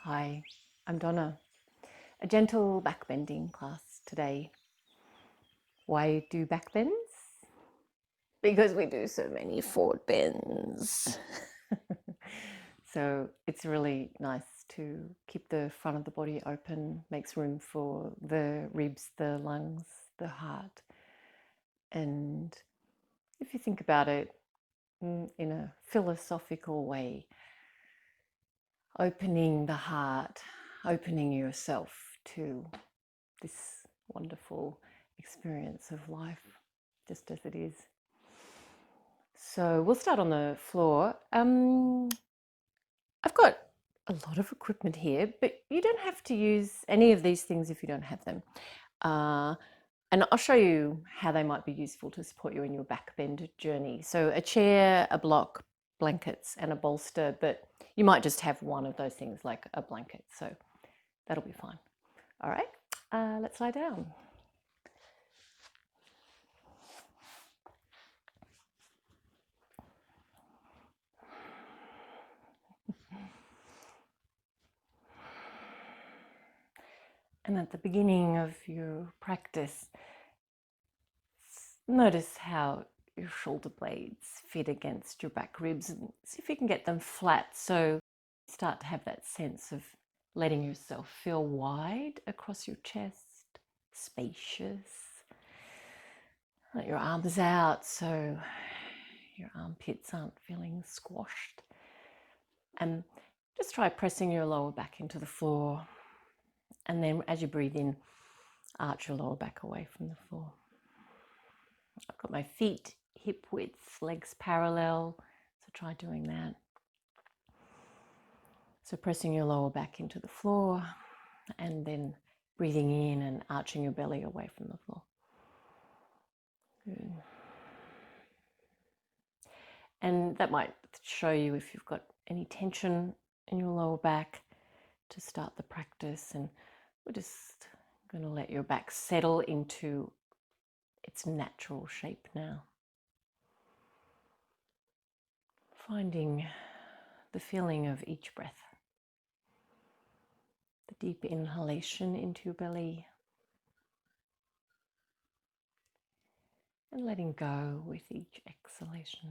Hi, I'm Donna. A gentle backbending class today. Why do backbends? Because we do so many forward bends. So it's really nice to keep the front of the body open, makes room for the ribs, the lungs, the heart. And if you think about it in a philosophical way, opening the heart, opening yourself to this wonderful experience of life, just as it is. So we'll start on the floor. I've got a lot of equipment here, but you don't have to use any of these things if you don't have them. And I'll show you how they might be useful to support you in your backbend journey. So a chair, a block, blankets, and a bolster, but you might just have one of those things like a blanket. So that'll be fine. All right, let's lie down. And at the beginning of your practice, notice how your shoulder blades fit against your back ribs and see if you can get them flat. So start to have that sense of letting yourself feel wide across your chest, spacious. Let your arms out so your armpits aren't feeling squashed. And just try pressing your lower back into the floor. And then as you breathe in, arch your lower back away from the floor. I've got my feet hip width, legs parallel, so try doing that. So pressing your lower back into the floor and then breathing in and arching your belly away from the floor. Good. And that might show you if you've got any tension in your lower back to start the practice. And we're just going to let your back settle into its natural shape now. Finding the feeling of each breath. The deep inhalation into your belly and letting go with each exhalation.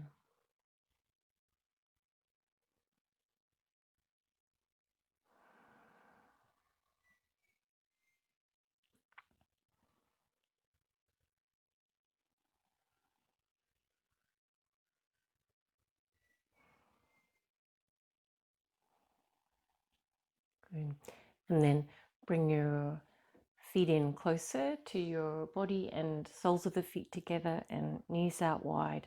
Good. And then bring your feet in closer to your body and soles of the feet together and knees out wide.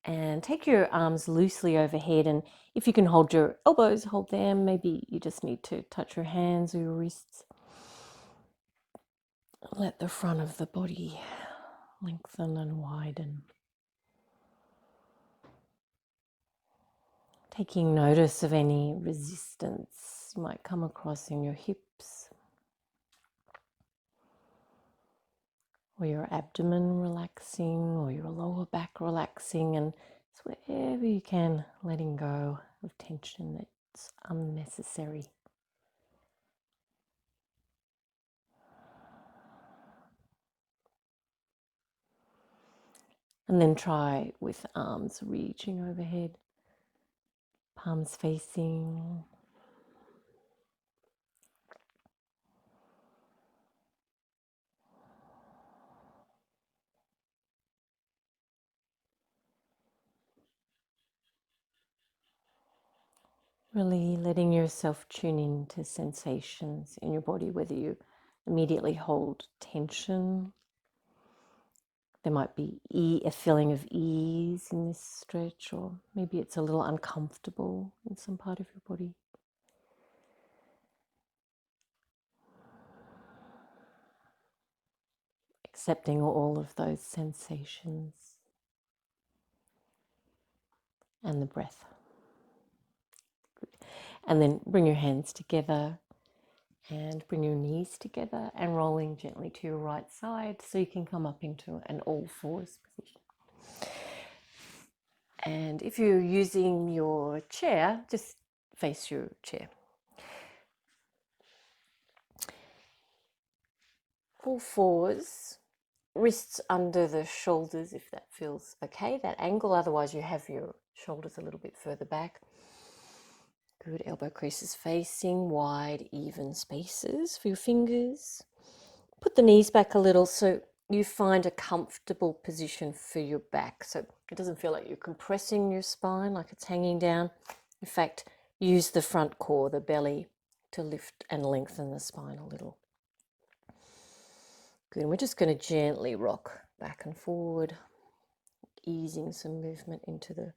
And take your arms loosely overhead, and if you can hold your elbows, hold them. Maybe you just need to touch your hands or your wrists. Let the front of the body lengthen and widen. Taking notice of any resistance you might come across in your hips or your abdomen relaxing or your lower back relaxing, and so wherever you can, letting go of tension that's unnecessary. And then try with arms reaching overhead, palms facing. Really letting yourself tune in to sensations in your body, whether you immediately hold tension. There might be a feeling of ease in this stretch, or maybe it's a little uncomfortable in some part of your body. Accepting all of those sensations and the breath. Good. And then bring your hands together and bring your knees together and rolling gently to your right side so you can come up into an all fours position. And if you're using your chair, just face your chair. all fours, wrists under the shoulders if that feels okay, that angle. Otherwise you have your shoulders a little bit further back. Good, elbow creases facing, wide, even spaces for your fingers. Put the knees back a little so you find a comfortable position for your back. So it doesn't feel like you're compressing your spine, like it's hanging down. In fact, use the front core, the belly, to lift and lengthen the spine a little. Good, and we're just going to gently rock back and forward, easing some movement into the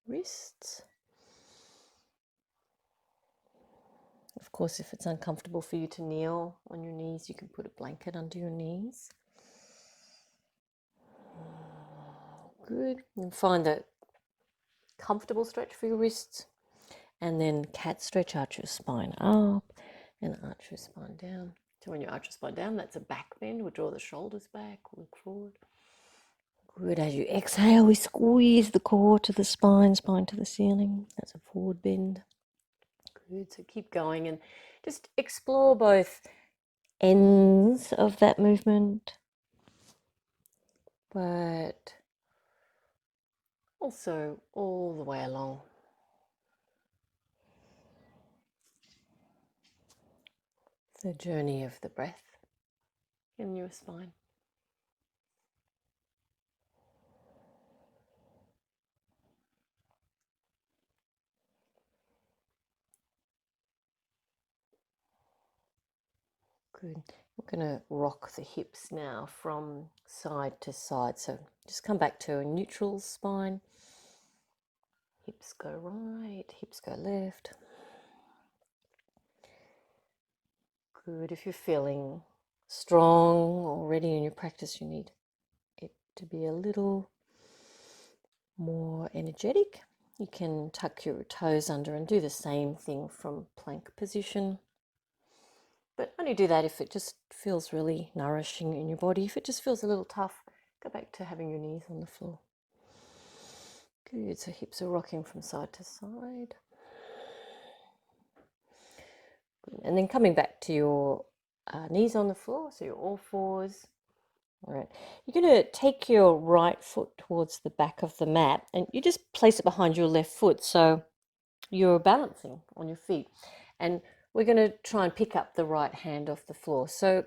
wrists. Of course, if it's uncomfortable for you to kneel on your knees, you can put a blanket under your knees. Good, and find a comfortable stretch for your wrists. And then cat stretch, arch your spine up and arch your spine down. So when you arch your spine down, that's a back bend. We'll draw the shoulders back, look forward. Good, as you exhale, we squeeze the core to the spine, spine to the ceiling. That's a forward bend. Good, so keep going and just explore both ends of that movement, but also all the way along. The journey of the breath in your spine. Good. I'm going to rock the hips now from side to side. So just come back to a neutral spine. Hips go right, hips go left. Good. If you're feeling strong already in your practice, you need it to be a little more energetic. You can tuck your toes under and do the same thing from plank position. But only do that if it just feels really nourishing in your body. If it just feels a little tough, go back to having your knees on the floor. Good, so hips are rocking from side to side. Good. And then coming back to your knees on the floor, so you're all fours. All right, you're going to take your right foot towards the back of the mat and you just place it behind your left foot so you're balancing on your feet. And we're going to try and pick up the right hand off the floor. So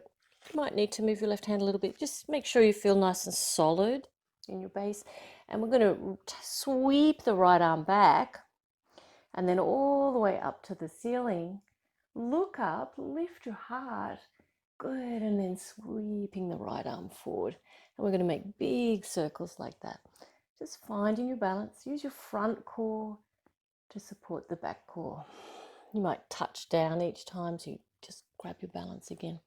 you might need to move your left hand a little bit. Just make sure you feel nice and solid in your base. And we're going to sweep the right arm back and then all the way up to the ceiling. Look up, lift your heart. Good, and then sweeping the right arm forward. And we're going to make big circles like that. Just finding your balance. Use your front core to support the back core. You might touch down each time, so you just grab your balance again.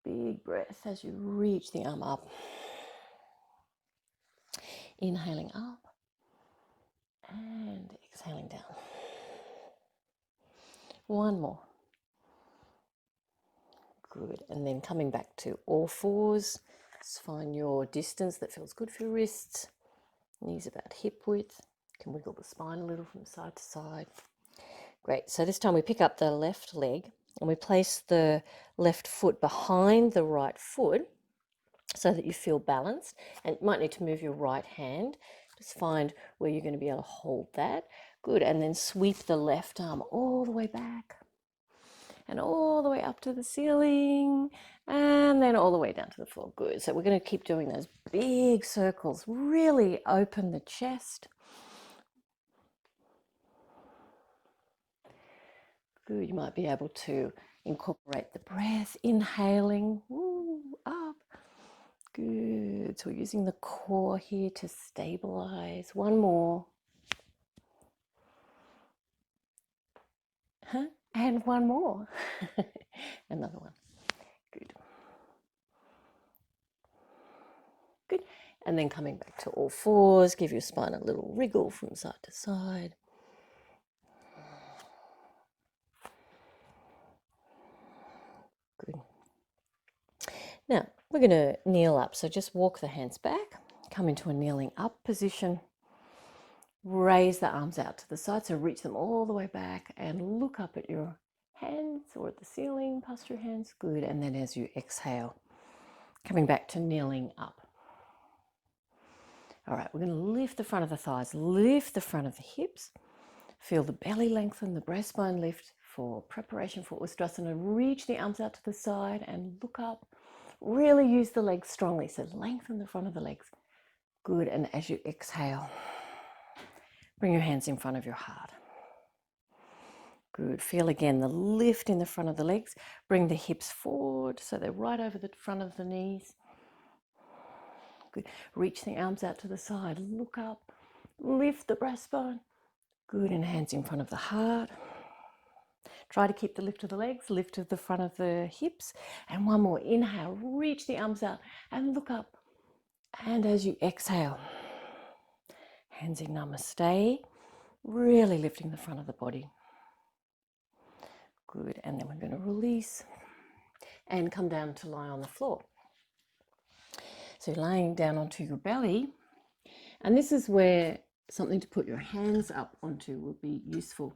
Big breath as you reach the arm up. Inhaling up and exhaling down. One more. Good, and then coming back to all fours. Just find your distance that feels good for your wrists. Knees about hip width. You can wiggle the spine a little from side to side. Great, so this time we pick up the left leg and we place the left foot behind the right foot so that you feel balanced. And you might need to move your right hand. Just find where you're going to be able to hold that. Good, and then sweep the left arm all the way back and all the way up to the ceiling and then all the way down to the floor. Good, so we're going to keep doing those big circles. Really open the chest. Good, you might be able to incorporate the breath, inhaling, up. Good, so we're using the core here to stabilize. One more. And one more. Another one. Good. Good, and then coming back to all fours, give your spine a little wriggle from side to side. Good. Now, we're going to kneel up. So just walk the hands back, come into a kneeling up position. Raise the arms out to the side, so reach them all the way back and look up at your hands or at the ceiling, past your hands. Good. And then as you exhale, coming back to kneeling up. All right, we're going to lift the front of the thighs, lift the front of the hips. Feel the belly lengthen, the breastbone lift for preparation for Ustrasana. Reach the arms out to the side and look up. Really use the legs strongly, so lengthen the front of the legs. Good, and as you exhale, bring your hands in front of your heart. Good, feel again the lift in the front of the legs. Bring the hips forward so they're right over the front of the knees. Good, reach the arms out to the side, look up, lift the breastbone. Good, and hands in front of the heart. Try to keep the lift of the legs, lift of the front of the hips. And one more, inhale, reach the arms out and look up. And as you exhale, hands in namaste, really lifting the front of the body. Good, and then we're going to release and come down to lie on the floor. So lying down onto your belly, and this is where something to put your hands up onto would be useful.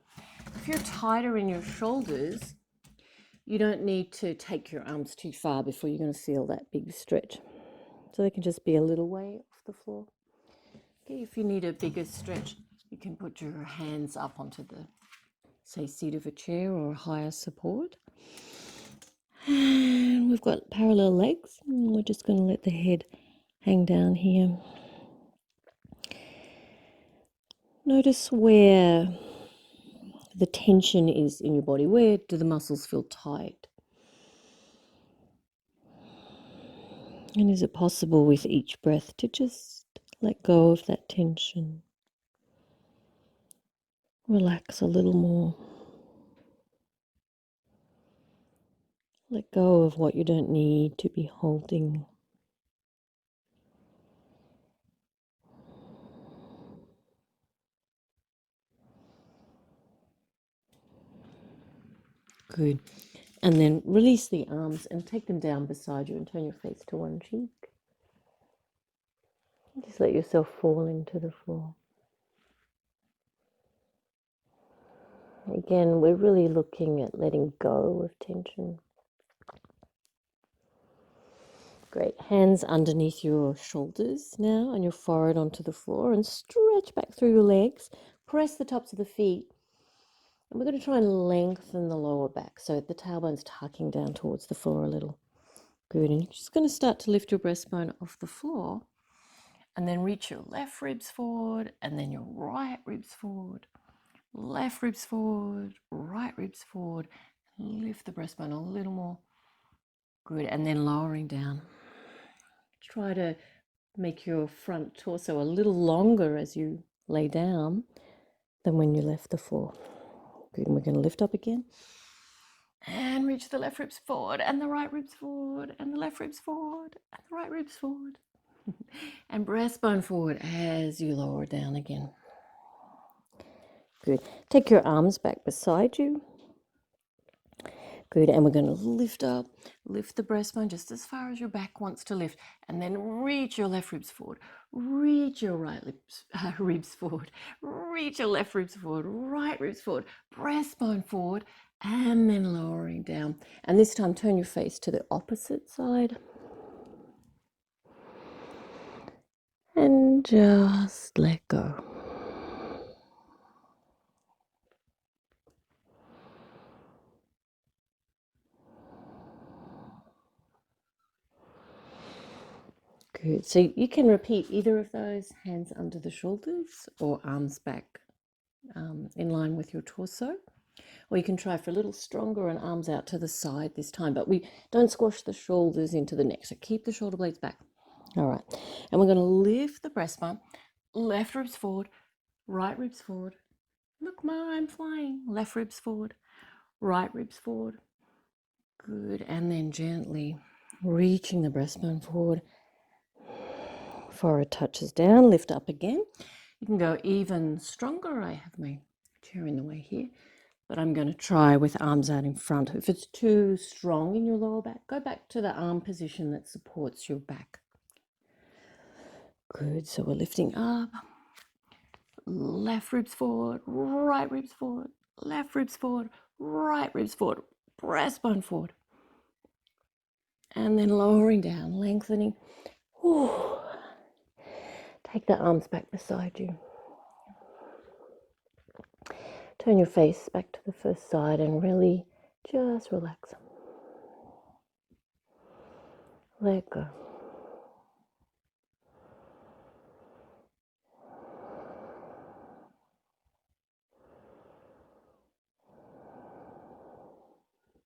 If you're tighter in your shoulders, you don't need to take your arms too far before you're going to feel that big stretch. So they can just be a little way off the floor. Okay, if you need a bigger stretch, you can put your hands up onto the, say, seat of a chair or a higher support. And we've got parallel legs. We're just going to let the head hang down here. Notice where the tension is in your body. Where do the muscles feel tight? And is it possible with each breath to just let go of that tension? Relax a little more. Let go of what you don't need to be holding. Good. And then release the arms and take them down beside you and turn your face to one cheek. Just let yourself fall into the floor. Again, we're really looking at letting go of tension. Great. Hands underneath your shoulders now and your forehead onto the floor, and stretch back through your legs. Press the tops of the feet. And we're going to try and lengthen the lower back so the tailbone's tucking down towards the floor a little. Good. And you're just going to start to lift your breastbone off the floor, and then reach your left ribs forward, and then your right ribs forward. Left ribs forward, right ribs forward. Lift the breastbone a little more. Good. And then lowering down. Try to make your front torso a little longer as you lay down than when you left the floor. Good. And we're going to lift up again. And reach the left ribs forward, and the right ribs forward, and the left ribs forward, and the right ribs forward. And breastbone forward as you lower down again. Good. Take your arms back beside you. Good. And we're going to lift up, lift the breastbone just as far as your back wants to lift, and then reach your left ribs forward. Reach your right ribs forward. Reach your left ribs forward, right ribs forward, breastbone forward, and then lowering down. And this time turn your face to the opposite side. And just let go. Good. So you can repeat either of those, hands under the shoulders or arms back in line with your torso. Or you can try for a little stronger and arms out to the side this time, but we don't squash the shoulders into the neck. So keep the shoulder blades back. All right. And we're going to lift the breastbone, left ribs forward, right ribs forward. Look, Ma, I'm flying. Left ribs forward, right ribs forward. Good. And then gently reaching the breastbone forward. Forehead touches down, lift up again. You can go even stronger. I have my chair in the way here, but I'm going to try with arms out in front. If it's too strong in your lower back, go back to the arm position that supports your back. Good. So we're lifting up. Left ribs forward, right ribs forward, left ribs forward, right ribs forward, breastbone forward. And then lowering down, lengthening. Whew. Take the arms back beside you. Turn your face back to the first side and really just relax. Let go.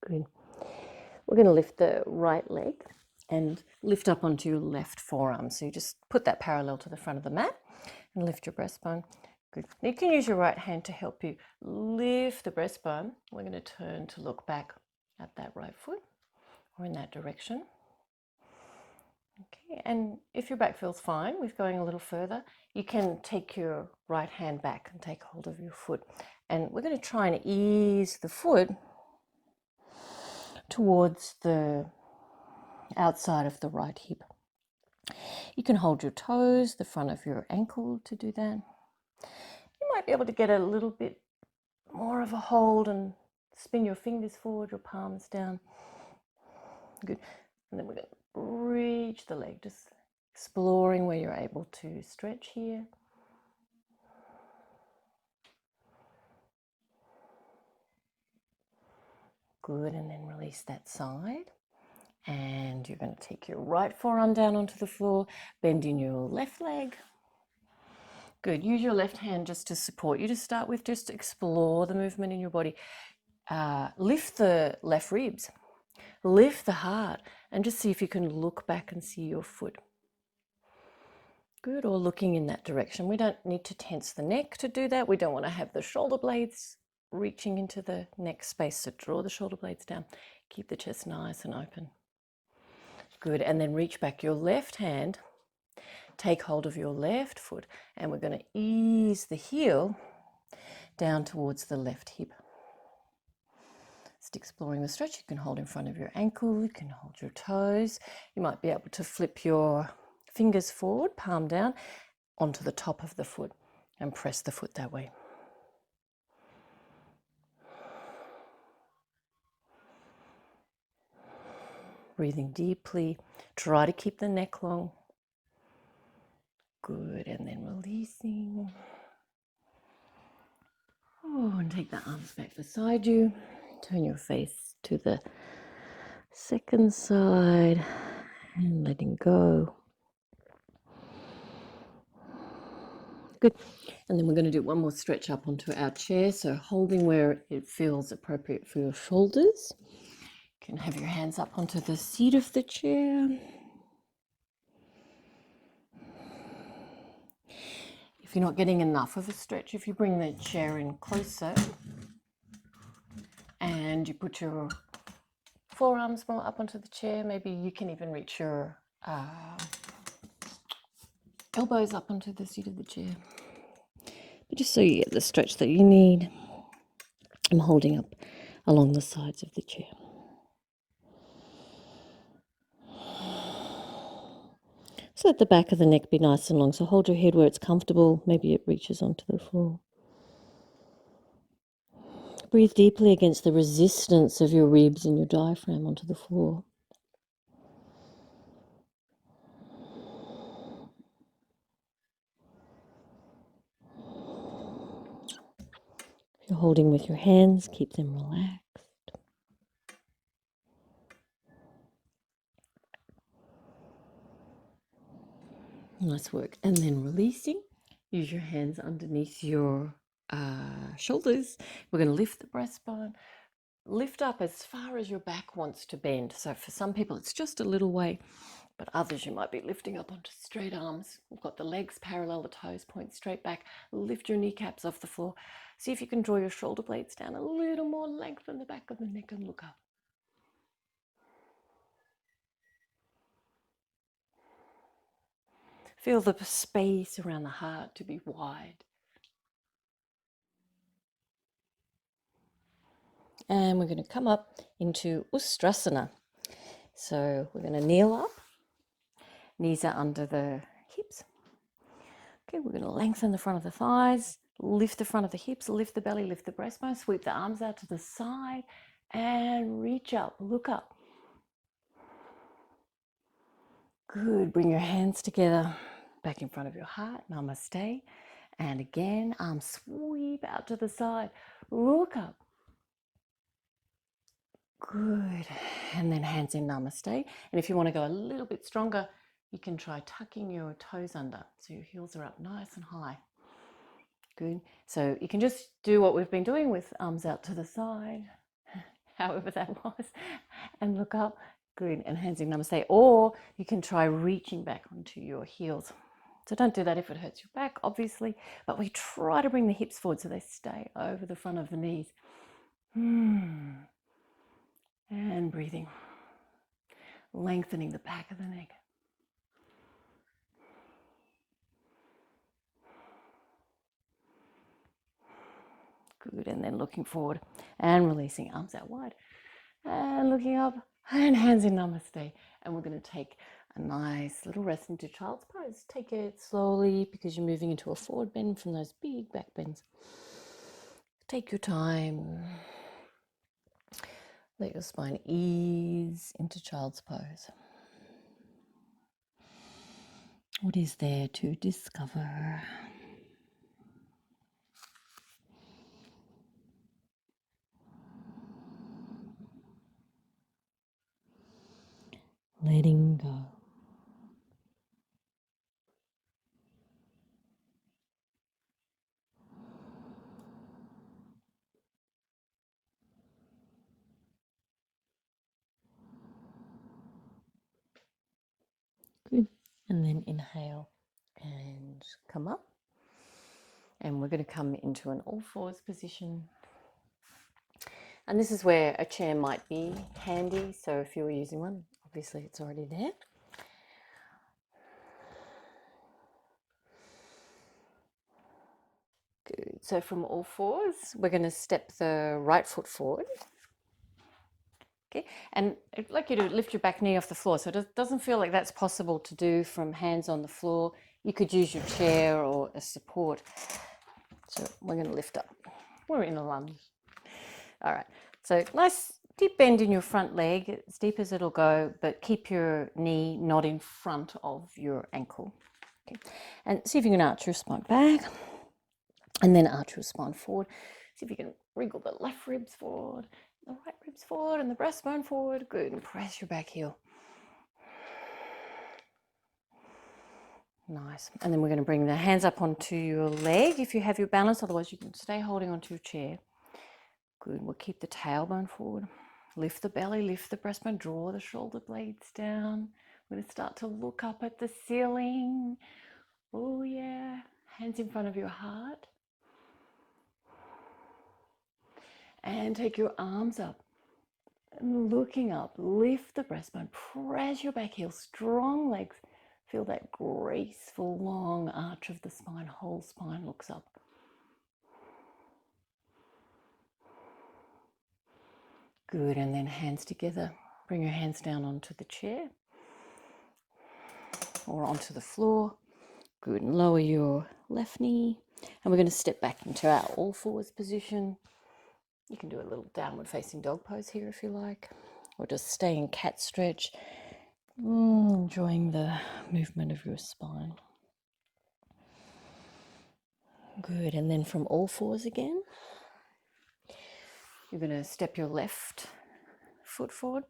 Good. We're going to lift the right leg and lift up onto your left forearm. So you just put that parallel to the front of the mat and lift your breastbone. Good. You can use your right hand to help you lift the breastbone. We're going to turn to look back at that right foot or in that direction. Okay, and if your back feels fine with going a little further, you can take your right hand back and take hold of your foot. And we're going to try and ease the foot towards the outside of the right hip. You can hold your toes, the front of your ankle to do that. You might be able to get a little bit more of a hold and spin your fingers forward, your palms down. Good. And then we're going to reach the leg, just exploring where you're able to stretch here. Good, and then release that side. And you're going to take your right forearm down onto the floor, bending your left leg. Good, use your left hand just to support you to start with, just explore the movement in your body. Lift the left ribs, lift the heart, and just see if you can look back and see your foot. Good, or looking in that direction. We don't need to tense the neck to do that. We don't want to have the shoulder blades reaching into the neck space, so draw the shoulder blades down. Keep the chest nice and open. Good, and then reach back your left hand, take hold of your left foot, and we're going to ease the heel down towards the left hip. Just exploring the stretch. You can hold in front of your ankle, you can hold your toes. You might be able to flip your fingers forward, palm down, onto the top of the foot and press the foot that way. Breathing deeply. Try to keep the neck long. Good, and then releasing. Oh, and take the arms back beside you. Turn your face to the second side and letting go. Good. And then we're going to do one more stretch up onto our chair. So holding where it feels appropriate for your shoulders. You can have your hands up onto the seat of the chair. If you're not getting enough of a stretch, if you bring the chair in closer and you put your forearms more up onto the chair, maybe you can even reach your elbows up onto the seat of the chair. But just so you get the stretch that you need, I'm holding up along the sides of the chair. So let the back of the neck be nice and long. So hold your head where it's comfortable. Maybe it reaches onto the floor. Breathe deeply against the resistance of your ribs and your diaphragm onto the floor. If you're holding with your hands, keep them relaxed. Nice work. And then releasing. Use your hands underneath your shoulders. We're going to lift the breastbone. Lift up as far as your back wants to bend. So for some people, it's just a little way, but others you might be lifting up onto straight arms. We've got the legs parallel, the toes point straight back. Lift your kneecaps off the floor. See if you can draw your shoulder blades down a little more, lengthen the back of the neck and look up. Feel the space around the heart to be wide. And we're going to come up into Ustrasana. So we're going to kneel up. Knees are under the hips. Okay, we're going to lengthen the front of the thighs. Lift the front of the hips, lift the belly, lift the breastbone, sweep the arms out to the side and reach up, look up. Good, bring your hands together back in front of your heart, namaste. And again, arms sweep out to the side, look up. Good, and then hands in namaste. And if you want to go a little bit stronger, you can try tucking your toes under so your heels are up nice and high. Good, so you can just do what we've been doing with arms out to the side, however that was, and look up. Good, and hands in namaste. Or you can try reaching back onto your heels. So don't do that if it hurts your back, obviously, but we try to bring the hips forward so they stay over the front of the knees. And breathing, lengthening the back of the neck. Good, and then looking forward and releasing, arms out wide. And looking up and hands in namaste. And we're going to take a nice little rest into child's pose. Take it slowly because you're moving into a forward bend from those big back bends. Take your time. Let your spine ease into child's pose. What is there to discover? Letting go. Good. And then inhale and come up. And we're going to come into an all fours position. And this is where a chair might be handy. So if you were using one, obviously it's already there. Good. So from all fours, we're going to step the right foot forward. Okay. And I'd like you to lift your back knee off the floor. So it doesn't feel like that's possible to do from hands on the floor. You could use your chair or a support. So we're going to lift up. We're in a lunge. All right. So nice deep bend in your front leg, as deep as it'll go, but keep your knee not in front of your ankle. Okay. And see if you can arch your spine back and then arch your spine forward. See if you can wriggle the left ribs forward, the right ribs forward, and the breastbone forward. Good. And press your back heel. Nice. And then we're going to bring the hands up onto your leg if you have your balance. Otherwise, you can stay holding onto your chair. Good. We'll keep the tailbone forward. Lift the belly, lift the breastbone, draw the shoulder blades down. We're going to start to look up at the ceiling. Oh, yeah. Hands in front of your heart. And take your arms up. And looking up, lift the breastbone, press your back heel, strong legs. Feel that graceful long arch of the spine, whole spine looks up. Good, and then hands together. Bring your hands down onto the chair or onto the floor. Good, and lower your left knee. And we're going to step back into our all fours position. You can do a little downward facing dog pose here if you like, or just stay in cat stretch, enjoying the movement of your spine. Good, and then from all fours again, you're going to step your left foot forward.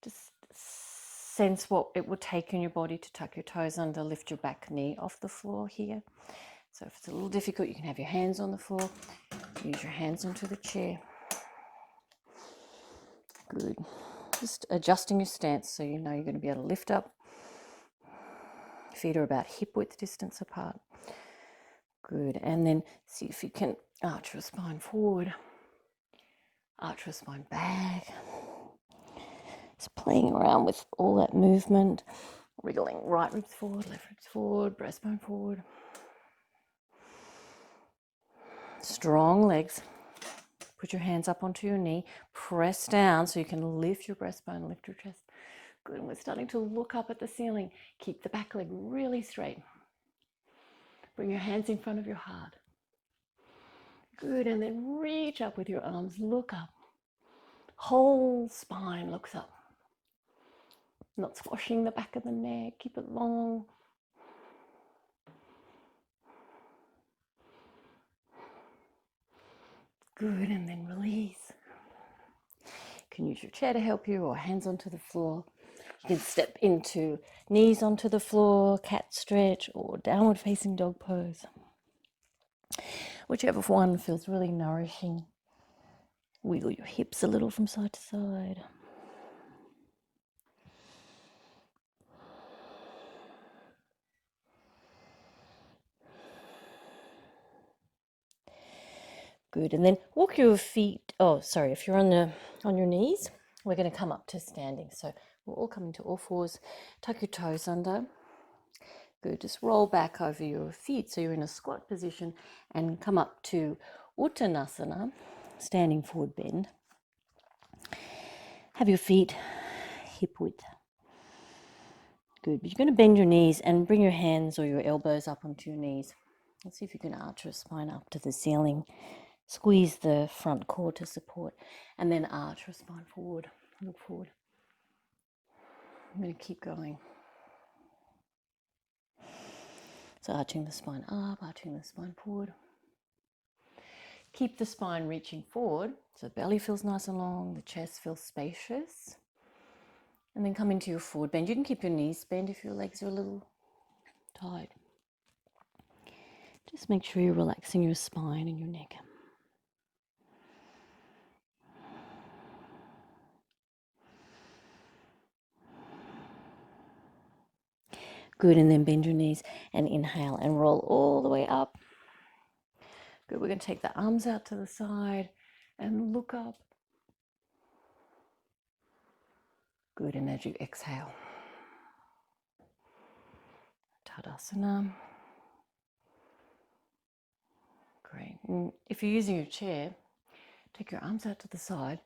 Just sense what it will take in your body to tuck your toes under, lift your back knee off the floor here. So if it's a little difficult, you can have your hands on the floor, use your hands onto the chair. Good. Just adjusting your stance so you know you're going to be able to lift up. Feet are about hip width distance apart. Good. And then see if you can arch your spine forward, arch your spine back. Just playing around with all that movement, wriggling right ribs forward, left ribs forward, breastbone forward. Strong legs. Put your hands up onto your knee, press down so you can lift your breastbone, lift your chest. Good, and we're starting to look up at the ceiling. Keep the back leg really straight. Bring your hands in front of your heart. Good, and then reach up with your arms, look up. Whole spine looks up. Not squashing the back of the neck, keep it long. Good, and then release. You can use your chair to help you or hands onto the floor. You can step into knees onto the floor, cat stretch, or downward facing dog pose. Whichever one feels really nourishing. Wiggle your hips a little from side to side. Good, and then walk your feet. Oh, sorry, if you're on your knees, we're going to come up to standing. So we'll all come into all fours. Tuck your toes under. Good, just roll back over your feet so you're in a squat position and come up to Uttanasana, standing forward bend. Have your feet hip width. Good, but you're going to bend your knees and bring your hands or your elbows up onto your knees. Let's see if you can arch your spine up to the ceiling. Squeeze the front core to support and then arch your spine forward. Look forward. I'm going to keep going. So arching the spine up, arching the spine forward. Keep the spine reaching forward so the belly feels nice and long, the chest feels spacious. And then come into your forward bend. You can keep your knees bent if your legs are a little tight. Just make sure you're relaxing your spine and your neck. Good, and then bend your knees and inhale and roll all the way up. Good, we're going to take the arms out to the side and look up. Good, and as you exhale, Tadasana. Great. And if you're using your chair, take your arms out to the side,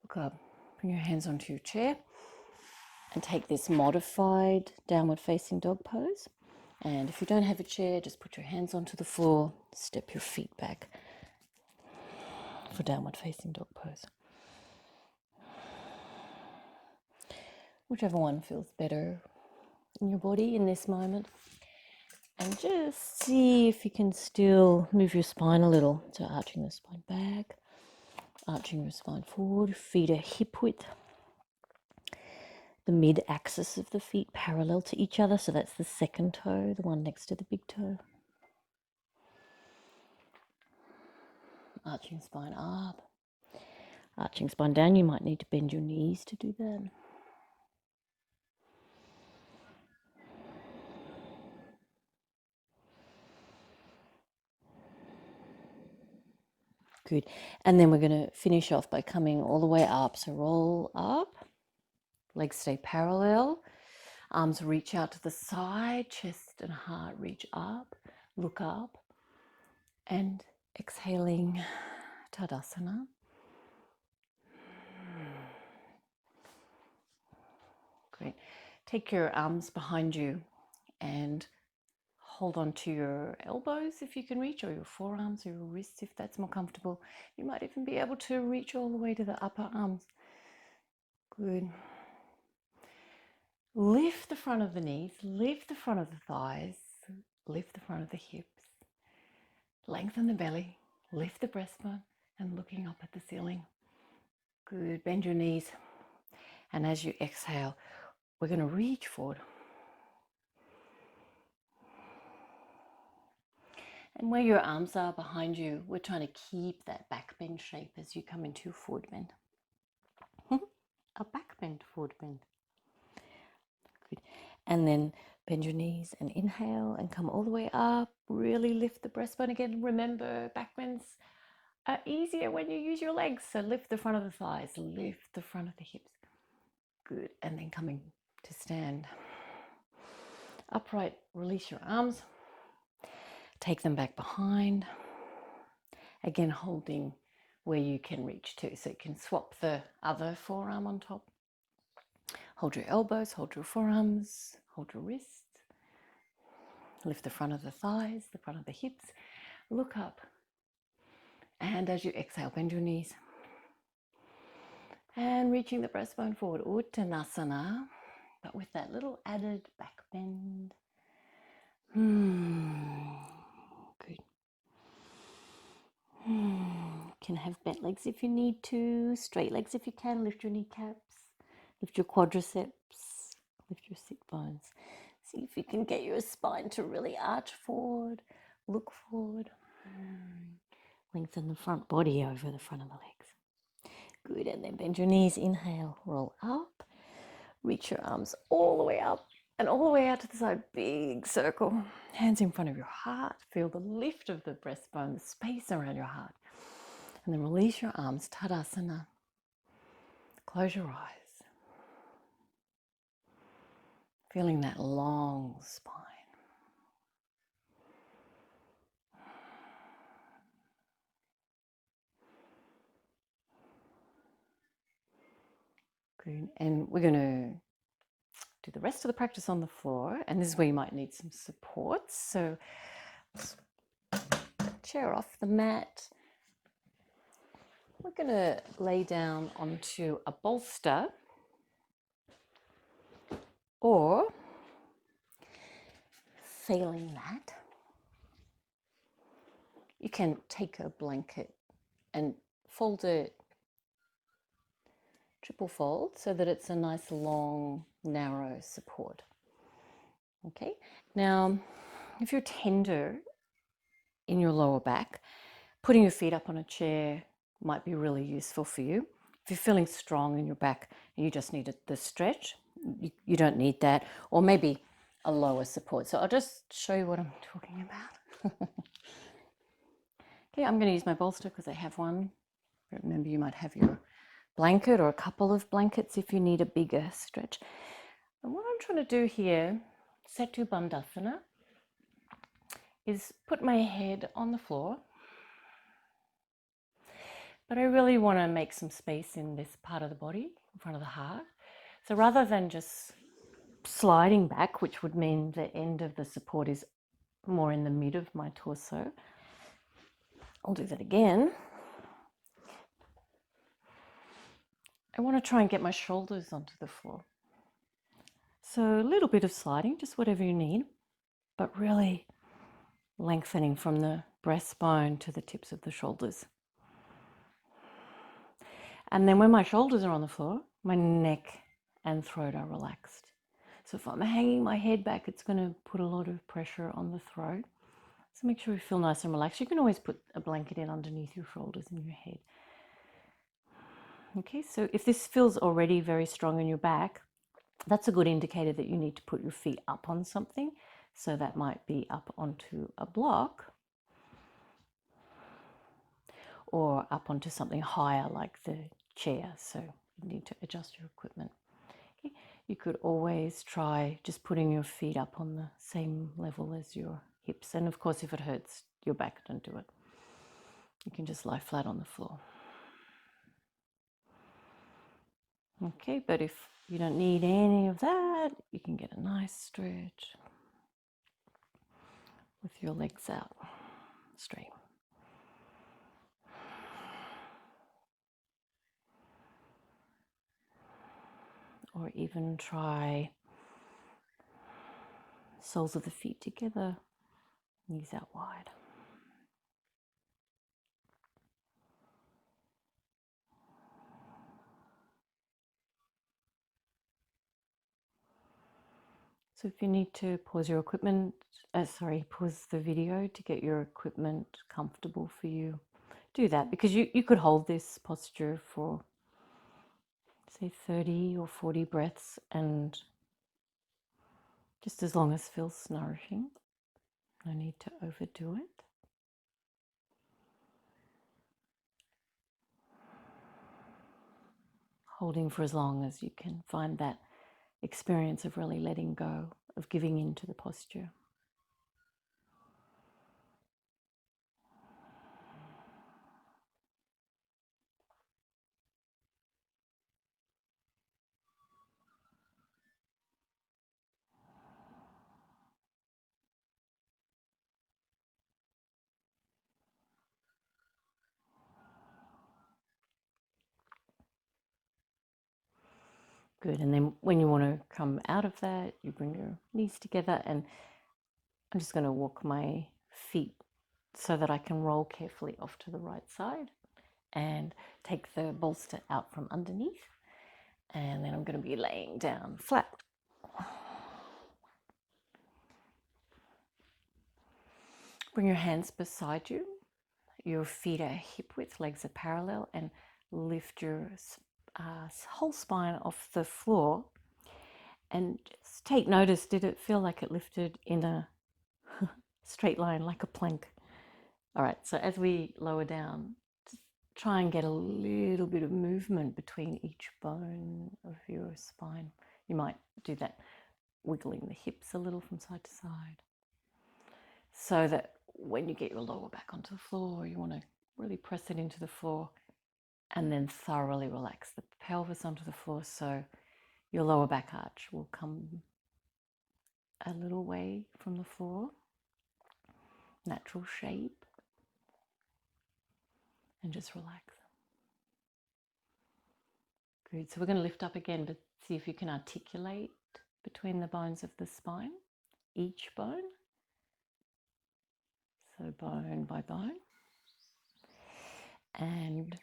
look up, bring your hands onto your chair, and take this modified downward facing dog pose. And if you don't have a chair, just put your hands onto the floor, step your feet back for downward facing dog pose. Whichever one feels better in your body in this moment. And just see if you can still move your spine a little. So arching the spine back, arching your spine forward, feet are hip width. The mid-axis of the feet parallel to each other. So that's the second toe, the one next to the big toe. Arching spine up. Arching spine down. You might need to bend your knees to do that. Good. And then we're going to finish off by coming all the way up. So roll up. Legs stay parallel. Arms reach out to the side. Chest and heart reach up. Look up. And exhaling, Tadasana. Great. Take your arms behind you and hold on to your elbows if you can reach, or your forearms or your wrists if that's more comfortable. You might even be able to reach all the way to the upper arms. Good. Lift the front of the knees, lift the front of the thighs, lift the front of the hips. Lengthen the belly, lift the breastbone, and looking up at the ceiling. Good. Bend your knees. And as you exhale, we're going to reach forward. And where your arms are behind you, we're trying to keep that back bend shape as you come into your forward bend. A back bend, forward bend. Good. And then bend your knees and inhale and come all the way up. Really lift the breastbone again. Remember, back bends are easier when you use your legs. So lift the front of the thighs, lift the front of the hips. Good. And then coming to stand. Upright, release your arms. Take them back behind. Again, holding where you can reach to. So you can swap the other forearm on top. Hold your elbows, hold your forearms, hold your wrists. Lift the front of the thighs, the front of the hips. Look up And as you exhale, bend your knees. And reaching the breastbone forward, Uttanasana, but with that little added back bend. Good. You can have bent legs if you need to, straight legs if you can. Lift your kneecaps, lift your quadriceps, lift your sit bones. See if you can get your spine to really arch forward, look forward. Lengthen the front body over the front of the legs. Good, and then bend your knees, inhale, roll up, reach your arms all the way up and all the way out to the side, big circle. Hands in front of your heart, feel the lift of the breastbone, the space around your heart. And then release your arms, Tadasana. Close your eyes. Feeling that long spine. Good. And we're going to do the rest of the practice on the floor. And this is where you might need some support. So chair off the mat. We're going to lay down onto a bolster, or failing that, you can take a blanket and fold it, triple fold, so that it's a nice long, narrow support. Okay, now if you're tender in your lower back, putting your feet up on a chair might be really useful for you. If you're feeling strong in your back and you just need the stretch, you don't need that, or maybe a lower support. So I'll just show you what I'm talking about. Okay, I'm going to use my bolster because I have one. Remember, you might have your blanket or a couple of blankets if you need a bigger stretch. And what I'm trying to do here, Setu Bandhasana, is put my head on the floor. But I really want to make some space in this part of the body, in front of the heart. So rather than just sliding back, which would mean the end of the support is more in the mid of my torso, I'll do that again. I want to try and get my shoulders onto the floor. So a little bit of sliding, just whatever you need, but really lengthening from the breastbone to the tips of the shoulders. And then when my shoulders are on the floor, my neck and throat are relaxed. So if I'm hanging my head back, it's going to put a lot of pressure on the throat. So make sure you feel nice and relaxed. You can always put a blanket in underneath your shoulders and your head. Okay, so if this feels already very strong in your back, that's a good indicator that you need to put your feet up on something. So that might be up onto a block or up onto something higher like the chair. So you need to adjust your equipment. Okay. You could always try just putting your feet up on the same level as your hips. And of course, if it hurts your back, don't do it. You can just lie flat on the floor. Okay, but if you don't need any of that, you can get a nice stretch with your legs out straight. Or even try soles of the feet together, knees out wide. So if you need to pause your equipment, pause the video to get your equipment comfortable for you, do that, because you could hold this posture for say 30 or 40 breaths, and just as long as it feels nourishing. No need to overdo it. Holding for as long as you can find that experience of really letting go, of giving into the posture. Good. And then when you want to come out of that, you bring your knees together, and I'm just going to walk my feet so that I can roll carefully off to the right side and take the bolster out from underneath. And then I'm going to be laying down flat. Bring your hands beside you. Your feet are hip width, legs are parallel, and lift your whole spine off the floor. And just take notice, did it feel like it lifted in a straight line, like a plank? All right, so as we lower down, just try and get a little bit of movement between each bone of your spine. You might do that wiggling the hips a little from side to side, so that when you get your lower back onto the floor, you want to really press it into the floor and then thoroughly relax the pelvis onto the floor, so your lower back arch will come a little way from the floor, natural shape, and just relax. Good. So we're going to lift up again, but see if you can articulate between the bones of the spine, each bone. So bone by bone. And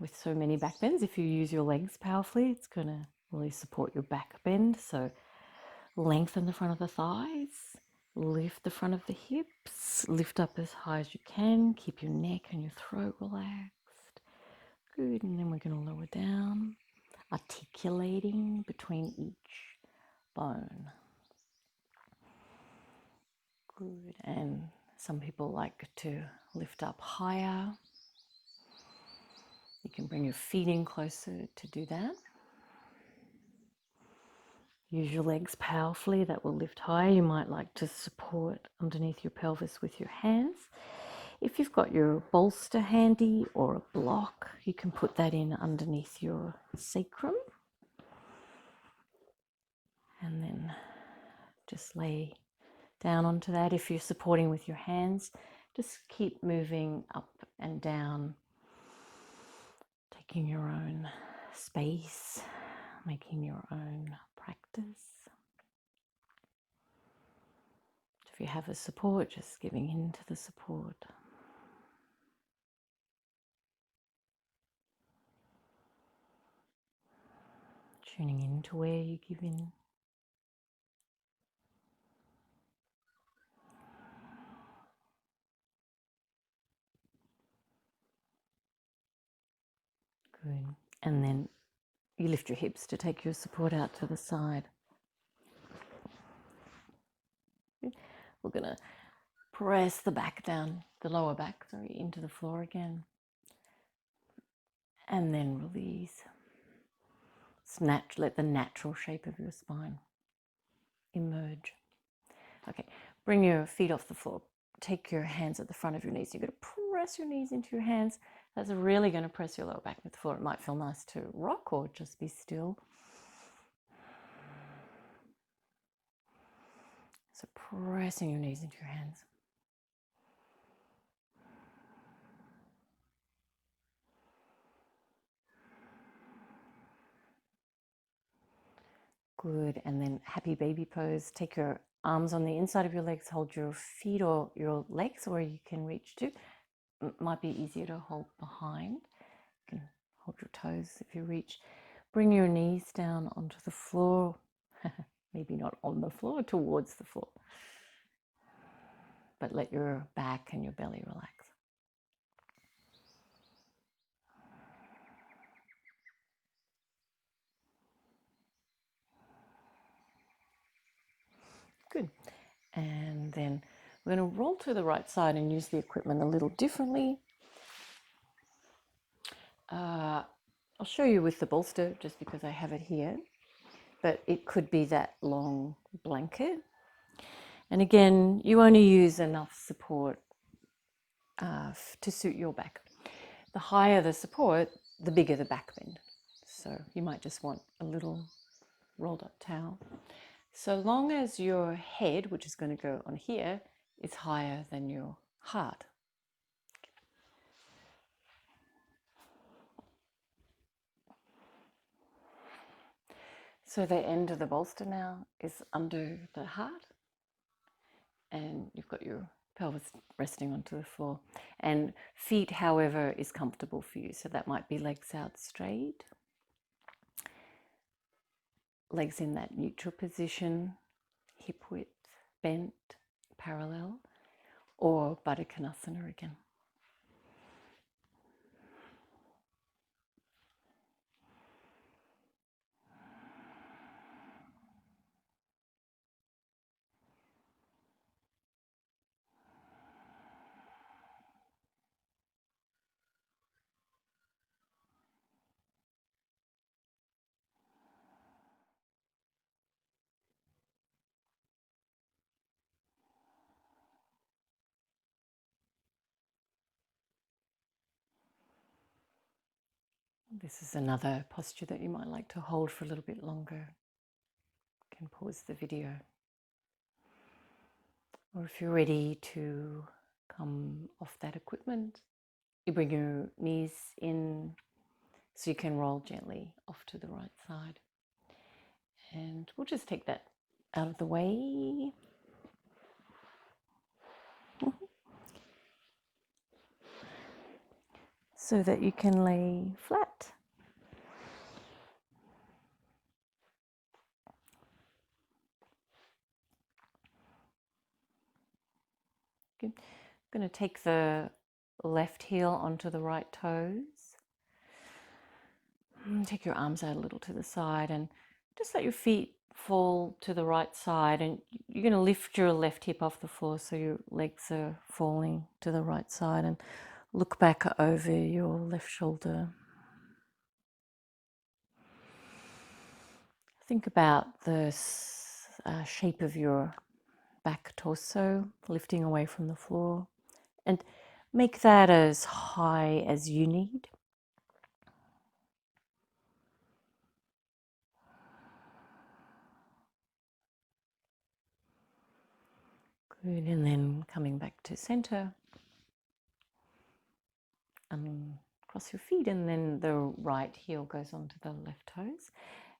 with so many back bends, if you use your legs powerfully, it's going to really support your back bend. So lengthen the front of the thighs, lift the front of the hips, lift up as high as you can, keep your neck and your throat relaxed. Good, and then we're going to lower down, articulating between each bone. Good, and some people like to lift up higher. You can bring your feet in closer to do that. Use your legs powerfully, that will lift higher. You might like to support underneath your pelvis with your hands. If you've got your bolster handy or a block, you can put that in underneath your sacrum. And then just lay down onto that. If you're supporting with your hands, just keep moving up and down, taking your own space, making your own practice. If you have a support, just giving into the support. Tuning into where you give in. Good. And then you lift your hips to take your support out to the side. We're going to press the back down, the lower back, into the floor again. And then release. Let the natural shape of your spine emerge. Okay, bring your feet off the floor. Take your hands at the front of your knees. You're going to press your knees into your hands. That's really going to press your lower back with the floor. It might feel nice to rock or just be still. So pressing your knees into your hands. Good, and then happy baby pose. Take your arms on the inside of your legs, hold your feet or your legs where you can reach to. It might be easier to hold behind. You can hold your toes if you reach. Bring your knees down onto the floor. Maybe not on the floor, towards the floor. But let your back and your belly relax. Good. And then we're going to roll to the right side and use the equipment a little differently. I'll show you with the bolster just because I have it here, but it could be that long blanket. And again, you only use enough support to suit your back. The higher the support, the bigger the back bend. So you might just want a little rolled up towel. So long as your head, which is going to go on here, is higher than your heart. So the end of the bolster now is under the heart, and you've got your pelvis resting onto the floor. And feet, however, is comfortable for you. So that might be legs out straight, legs in that neutral position, hip width bent, parallel, or Baddha Konasana again. This is another posture that you might like to hold for a little bit longer. You can pause the video. Or if you're ready to come off that equipment, you bring your knees in so you can roll gently off to the right side. And we'll just take that out of the way. So that you can lay flat. Good. I'm going to take the left heel onto the right toes. Take your arms out a little to the side and just let your feet fall to the right side, and you're going to lift your left hip off the floor so your legs are falling to the right side, and look back over your left shoulder. Think about the shape of your back torso lifting away from the floor, and make that as high as you need. Good, and then coming back to center, cross your feet, and then the right heel goes onto the left toes.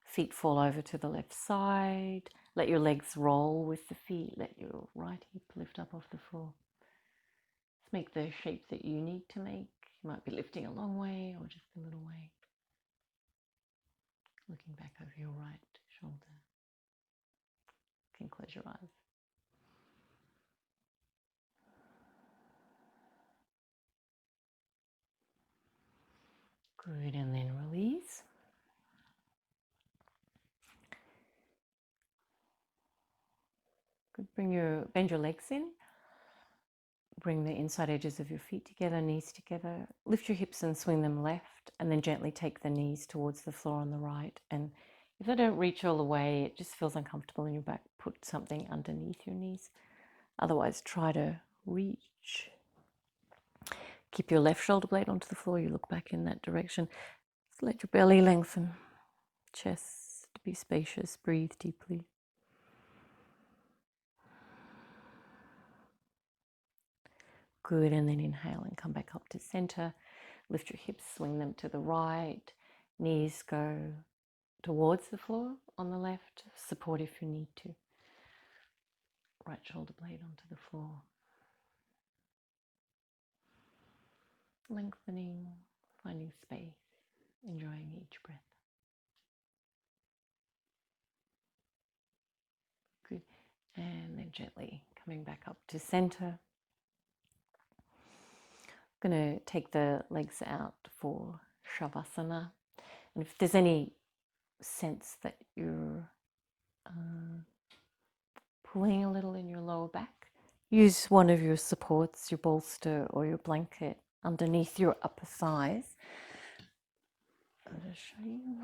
Feet fall over to the left side. Let your legs roll with the feet. Let your right hip lift up off the floor. Let's make the shape that you need to make. You might be lifting a long way or just a little way. Looking back over your right shoulder. You can close your eyes. Good, and then release. Good, bend your legs in. Bring the inside edges of your feet together, knees together. Lift your hips and swing them left, and then gently take the knees towards the floor on the right. And if they don't reach all the way, it just feels uncomfortable in your back, put something underneath your knees. Otherwise, try to reach. Keep your left shoulder blade onto the floor. You look back in that direction. Just let your belly lengthen. Chest be spacious. Breathe deeply. Good, and then inhale and come back up to center. Lift your hips, swing them to the right. Knees go towards the floor on the left. Support if you need to. Right shoulder blade onto the floor. Lengthening, finding space, enjoying each breath. Good. And then gently coming back up to center. I'm going to take the legs out for Shavasana. And if there's any sense that you're pulling a little in your lower back, use one of your supports, your bolster or your blanket underneath your upper thighs. I'll just show you.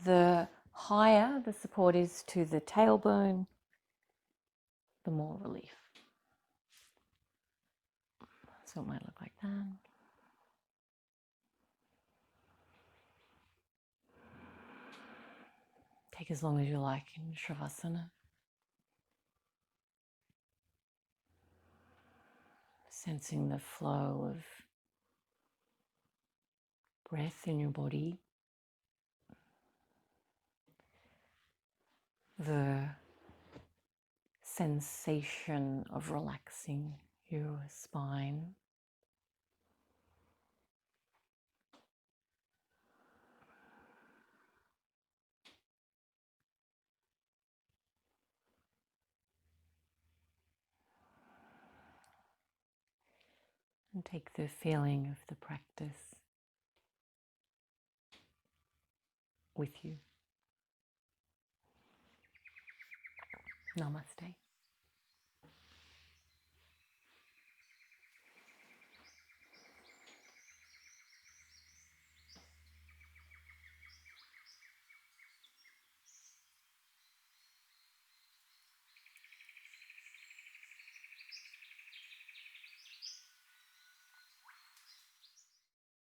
The higher the support is to the tailbone, the more relief. So it might look like that. Take as long as you like in Shavasana. Sensing the flow of breath in your body. the sensation of relaxing your spine. And take the feeling of the practice with you. Namaste.